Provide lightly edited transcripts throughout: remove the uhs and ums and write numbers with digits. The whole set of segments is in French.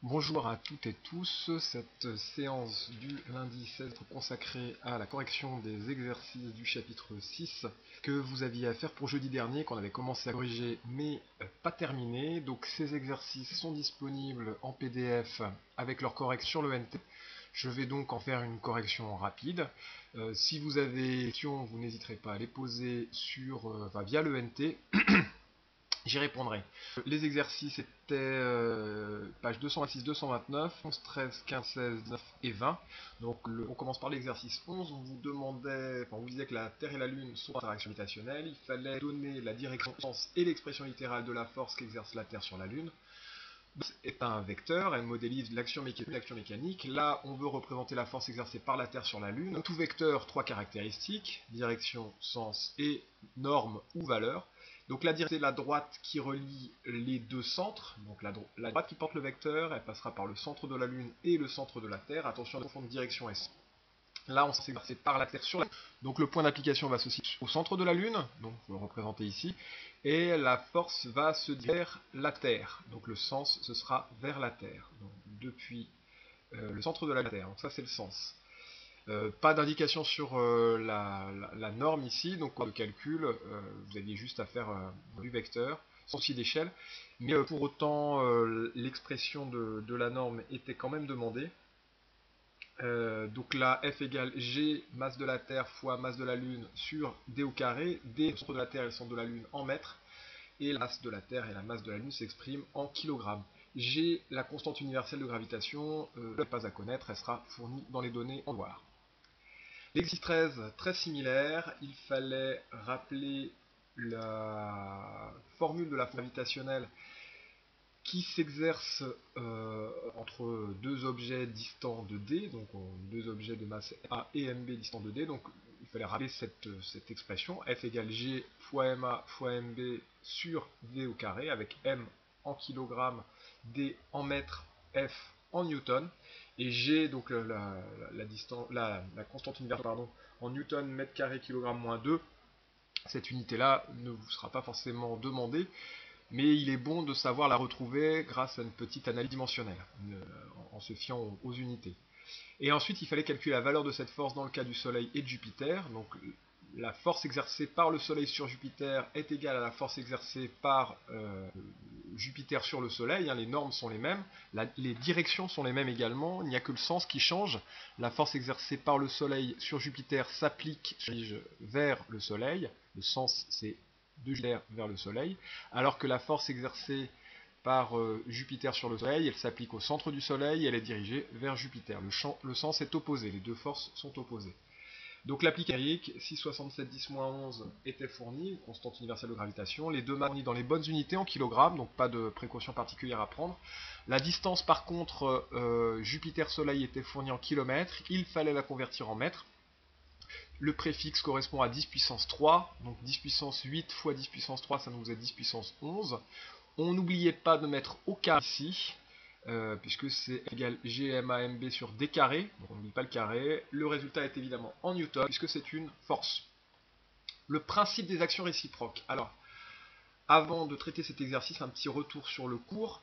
Bonjour à toutes et tous, cette séance du lundi 16 est consacrée à la correction des exercices du chapitre 6 que vous aviez à faire pour jeudi dernier, qu'on avait commencé à corriger mais pas terminé. Donc ces exercices sont disponibles en PDF avec leur correction sur le NT. Je vais donc en faire une correction rapide. Si vous avez des questions, vous n'hésiterez pas à les poser via le NT. J'y répondrai. Les exercices étaient pages 226, 229, 11, 13, 15, 16, 19 et 20. Donc on commence par l'exercice 11. On vous disait que la Terre et la Lune sont en interaction gravitationnelle. Il fallait donner la direction, le sens et l'expression littérale de la force qu'exerce la Terre sur la Lune. C'est un vecteur, elle modélise l'action mécanique. Là, on veut représenter la force exercée par la Terre sur la Lune. Tout vecteur, trois caractéristiques, direction, sens et norme ou valeur. Donc la direction, c'est la droite qui relie les deux centres. Donc la droite qui porte le vecteur, elle passera par le centre de la Lune et le centre de la Terre. Attention à la confondre direction S. Là, on s'est exercé par la Terre sur la Lune. Donc le point d'application va se situer au centre de la Lune, donc vous le représentez ici, et la force va se diriger vers la Terre. Donc le sens, ce sera vers la Terre. Donc depuis le centre de la Terre. Donc ça, c'est le sens. Pas d'indication sur la norme ici, donc le calcul, vous aviez juste à faire du vecteur, sans souci d'échelle, mais pour autant l'expression de la norme était quand même demandée. Donc là, F égale G, masse de la Terre fois masse de la Lune sur D au carré, D, le centre de la Terre et le centre de la Lune en mètres, et la masse de la Terre et la masse de la Lune s'expriment en kilogrammes. G, la constante universelle de gravitation, pas à connaître, elle sera fournie dans les données en devoir. L'exercice 13, très similaire, il fallait rappeler la formule de la force gravitationnelle qui s'exerce entre deux objets distants de D, donc deux objets de masse A et MB distants de D, donc il fallait rappeler cette expression, F égale G fois MA fois MB sur V au carré, avec M en kilogrammes, D en mètres, F en newton, et G, donc la constante universelle, en newton mètre carré kilogramme moins 2, cette unité-là ne vous sera pas forcément demandée, mais il est bon de savoir la retrouver grâce à une petite analyse dimensionnelle, en se fiant aux unités. Et ensuite, il fallait calculer la valeur de cette force dans le cas du Soleil et de Jupiter. Donc, la force exercée par le Soleil sur Jupiter est égale à la force exercée par Jupiter sur le Soleil. Les normes sont les mêmes, les directions sont les mêmes également, il n'y a que le sens qui change. La force exercée par le Soleil sur Jupiter s'applique vers le Soleil. Le sens, c'est de Jupiter vers le Soleil, alors que la force exercée par Jupiter sur le Soleil, elle s'applique au centre du Soleil et elle est dirigée vers Jupiter. Le sens est opposé, les deux forces sont opposées. Donc l'applique 6,67 10-11 était fournie, constante universelle de gravitation. Les deux masses fournies dans les bonnes unités en kilogrammes, donc pas de précaution particulière à prendre. La distance par contre, Jupiter-Soleil était fournie en kilomètres, il fallait la convertir en mètres. Le préfixe correspond à 10 puissance 3, donc 10 puissance 8 fois 10 puissance 3, ça nous faisait 10 puissance 11. On n'oubliait pas de mettre au carré ici, puisque c'est égal GMAMB sur D carré, donc on n'oublie pas le carré. Le résultat est évidemment en newton, puisque c'est une force. Le principe des actions réciproques. Alors, avant de traiter cet exercice, un petit retour sur le cours.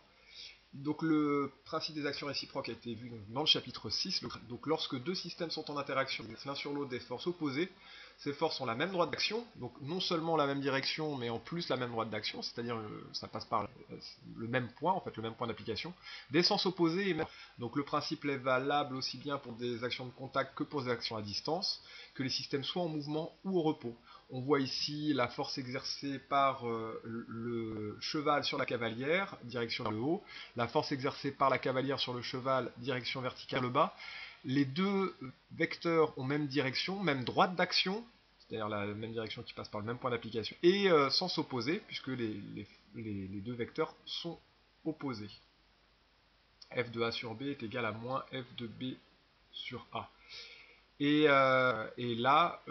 Donc le principe des actions réciproques a été vu dans le chapitre 6. Donc lorsque deux systèmes sont en interaction, l'un sur l'autre des forces opposées, ces forces ont la même droite d'action, donc non seulement la même direction, mais en plus la même droite d'action, c'est-à-dire ça passe par le même point, en fait, le même point d'application, des sens opposés. Donc le principe est valable aussi bien pour des actions de contact que pour des actions à distance, que les systèmes soient en mouvement ou au repos. On voit ici la force exercée par le cheval sur la cavalière, direction vers le haut, la force exercée par la cavalière sur le cheval, direction verticale vers le bas. Les deux vecteurs ont même direction, même droite d'action, c'est-à-dire la même direction qui passe par le même point d'application, et sens opposé, puisque les deux vecteurs sont opposés. F de A sur B est égal à moins F de B sur A. Et là,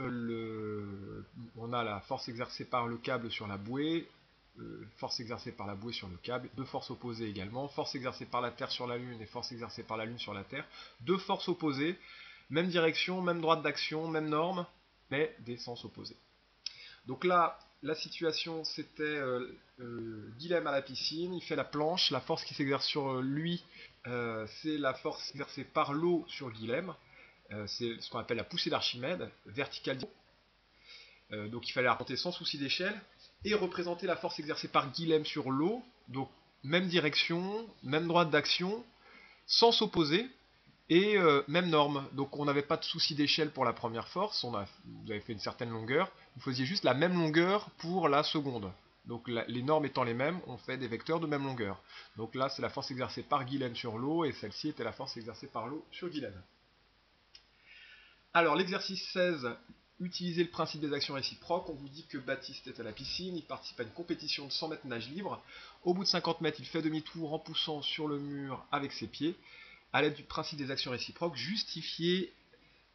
on a la force exercée par le câble sur la bouée, force exercée par la bouée sur le câble, deux forces opposées également, force exercée par la Terre sur la Lune et force exercée par la Lune sur la Terre, deux forces opposées, même direction, même droite d'action, même norme, mais des sens opposés. Donc là, la situation, c'était dilemme à la piscine, il fait la planche, la force qui s'exerce sur lui c'est la force exercée par l'eau sur Guilhem. C'est ce qu'on appelle la poussée d'Archimède, verticale. Donc il fallait la remonter sans souci d'échelle et représenter la force exercée par Guilhem sur l'eau. Donc même direction, même droite d'action, sans s'opposer. Et même norme, donc on n'avait pas de souci d'échelle pour la première force, vous avez fait une certaine longueur, vous faisiez juste la même longueur pour la seconde. Donc les normes étant les mêmes, on fait des vecteurs de même longueur. Donc là c'est la force exercée par Guilhem sur l'eau, et celle-ci était la force exercée par l'eau sur Guilhem. Alors l'exercice 16, utilisez le principe des actions réciproques. On vous dit que Baptiste est à la piscine, il participe à une compétition de 100 mètres nage libre. Au bout de 50 mètres, il fait demi-tour en poussant sur le mur avec ses pieds. À l'aide du principe des actions réciproques, justifier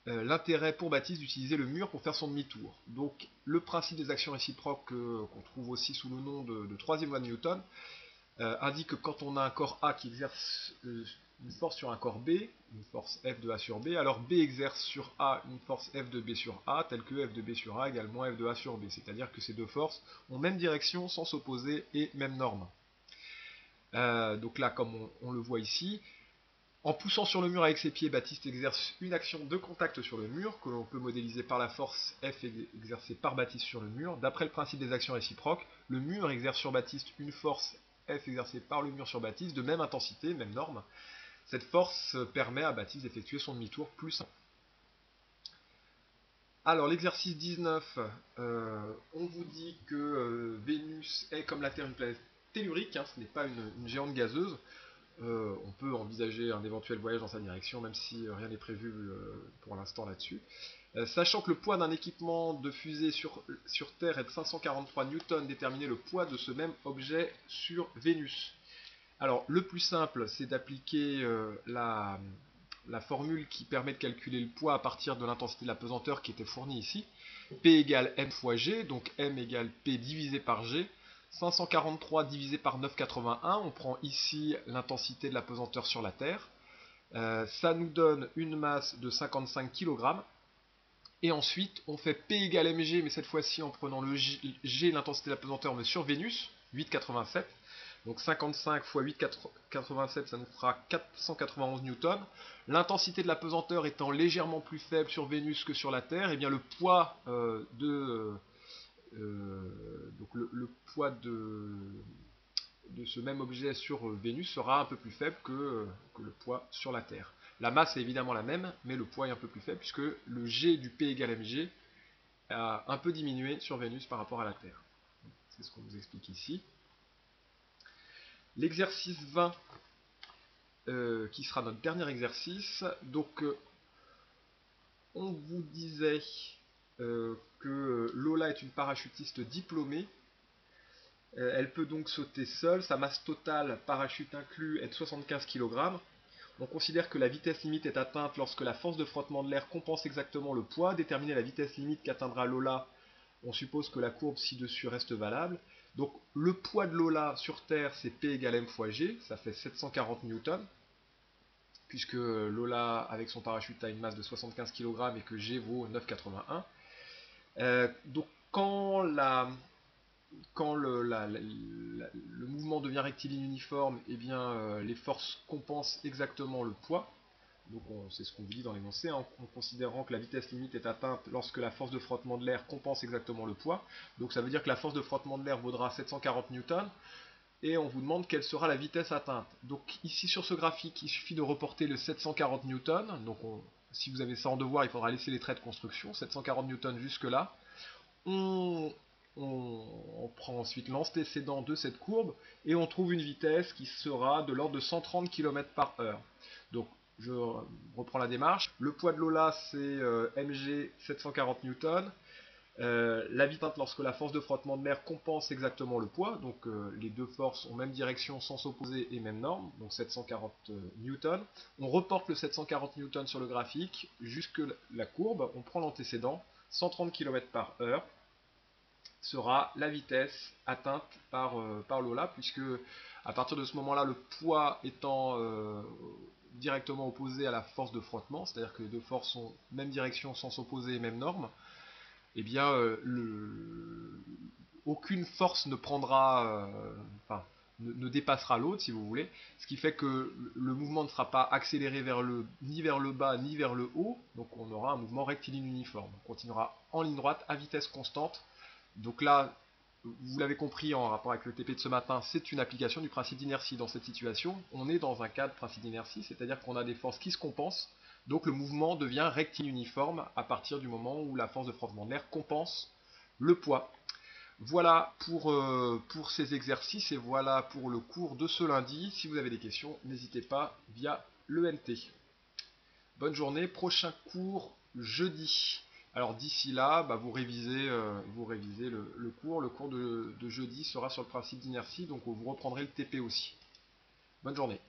l'intérêt pour Baptiste d'utiliser le mur pour faire son demi-tour. Donc le principe des actions réciproques, qu'on trouve aussi sous le nom de troisième loi de Newton, indique que quand on a un corps A qui exerce une force sur un corps B, une force F de A sur B, alors B exerce sur A une force F de B sur A, telle que F de B sur A égale moins F de A sur B. C'est-à-dire que ces deux forces ont même direction sans s'opposer et même norme. Donc là, comme on le voit ici, en poussant sur le mur avec ses pieds, Baptiste exerce une action de contact sur le mur, que l'on peut modéliser par la force F exercée par Baptiste sur le mur. D'après le principe des actions réciproques, le mur exerce sur Baptiste une force F exercée par le mur sur Baptiste, de même intensité, même norme. Cette force permet à Baptiste d'effectuer son demi-tour plus simple. Alors l'exercice 19, on vous dit que Vénus est comme la Terre une planète tellurique, ce n'est pas une géante gazeuse. On peut envisager un éventuel voyage dans sa direction, même si rien n'est prévu pour l'instant là-dessus. Sachant que le poids d'un équipement de fusée sur Terre est de 543 newtons, déterminer le poids de ce même objet sur Vénus. Alors, le plus simple, c'est d'appliquer la formule qui permet de calculer le poids à partir de l'intensité de la pesanteur qui était fournie ici. P égale m fois g, donc m égale P divisé par g. 543 divisé par 9,81, on prend ici l'intensité de la pesanteur sur la Terre. Ça nous donne une masse de 55 kg. Et ensuite, on fait P égale mg, mais cette fois-ci en prenant le g, l'intensité de la pesanteur, mais sur Vénus, 8,87. Donc 55 fois 8,87, ça nous fera 491 newtons. L'intensité de la pesanteur étant légèrement plus faible sur Vénus que sur la Terre, et bien le poids donc le poids de ce même objet sur Vénus sera un peu plus faible que le poids sur la Terre. La masse est évidemment la même, mais le poids est un peu plus faible puisque le G du P égale mg a un peu diminué sur Vénus par rapport à la Terre. C'est ce qu'on vous explique ici. L'exercice 20, qui sera notre dernier exercice. Donc, on vous disait que Lola est une parachutiste diplômée. Elle peut donc sauter seule. Sa masse totale, parachute inclus, est de 75 kg. On considère que la vitesse limite est atteinte lorsque la force de frottement de l'air compense exactement le poids. Déterminer la vitesse limite qu'atteindra Lola, on suppose que la courbe ci-dessus reste valable. Donc le poids de Lola sur Terre, c'est P égale m fois g, ça fait 740 newtons, puisque Lola, avec son parachute, a une masse de 75 kg et que g vaut 9,81. Donc quand le mouvement devient rectiligne uniforme, eh bien, les forces compensent exactement le poids. Donc c'est ce qu'on vous dit dans l'énoncé, en considérant que la vitesse limite est atteinte lorsque la force de frottement de l'air compense exactement le poids. Donc ça veut dire que la force de frottement de l'air vaudra 740 newtons, et on vous demande quelle sera la vitesse atteinte. Donc ici sur ce graphique, il suffit de reporter le 740 newtons. Donc si vous avez ça en devoir, il faudra laisser les traits de construction, 740 newtons jusque là. On prend ensuite l'antécédent de cette courbe et on trouve une vitesse qui sera de l'ordre de 130 km par heure. Donc je reprends la démarche. Le poids de Lola, c'est mg 740 newtons. La vitesse lorsque la force de frottement de l'air compense exactement le poids, donc les deux forces ont même direction sans s'opposer et même norme, donc 740 newtons. On reporte le 740 newtons sur le graphique jusque la courbe, on prend l'antécédent, 130 km par heure sera la vitesse atteinte par Lola, puisque à partir de ce moment-là, le poids étant directement opposé à la force de frottement, c'est-à-dire que les deux forces ont même direction sans s'opposer et même norme, eh bien aucune force ne prendra, ne dépassera l'autre, si vous voulez, ce qui fait que le mouvement ne sera pas accéléré ni vers le bas ni vers le haut, donc on aura un mouvement rectiligne uniforme. On continuera en ligne droite à vitesse constante. Donc là, vous l'avez compris en rapport avec le TP de ce matin, c'est une application du principe d'inertie. Dans cette situation, on est dans un cas de principe d'inertie, c'est-à-dire qu'on a des forces qui se compensent, donc le mouvement devient rectiligne uniforme à partir du moment où la force de frottement de l'air compense le poids. Voilà pour ces exercices et voilà pour le cours de ce lundi. Si vous avez des questions, n'hésitez pas via l'ENT. Bonne journée, prochain cours jeudi. Alors d'ici là, vous révisez le cours. Le cours de jeudi sera sur le principe d'inertie, donc vous reprendrez le TP aussi. Bonne journée.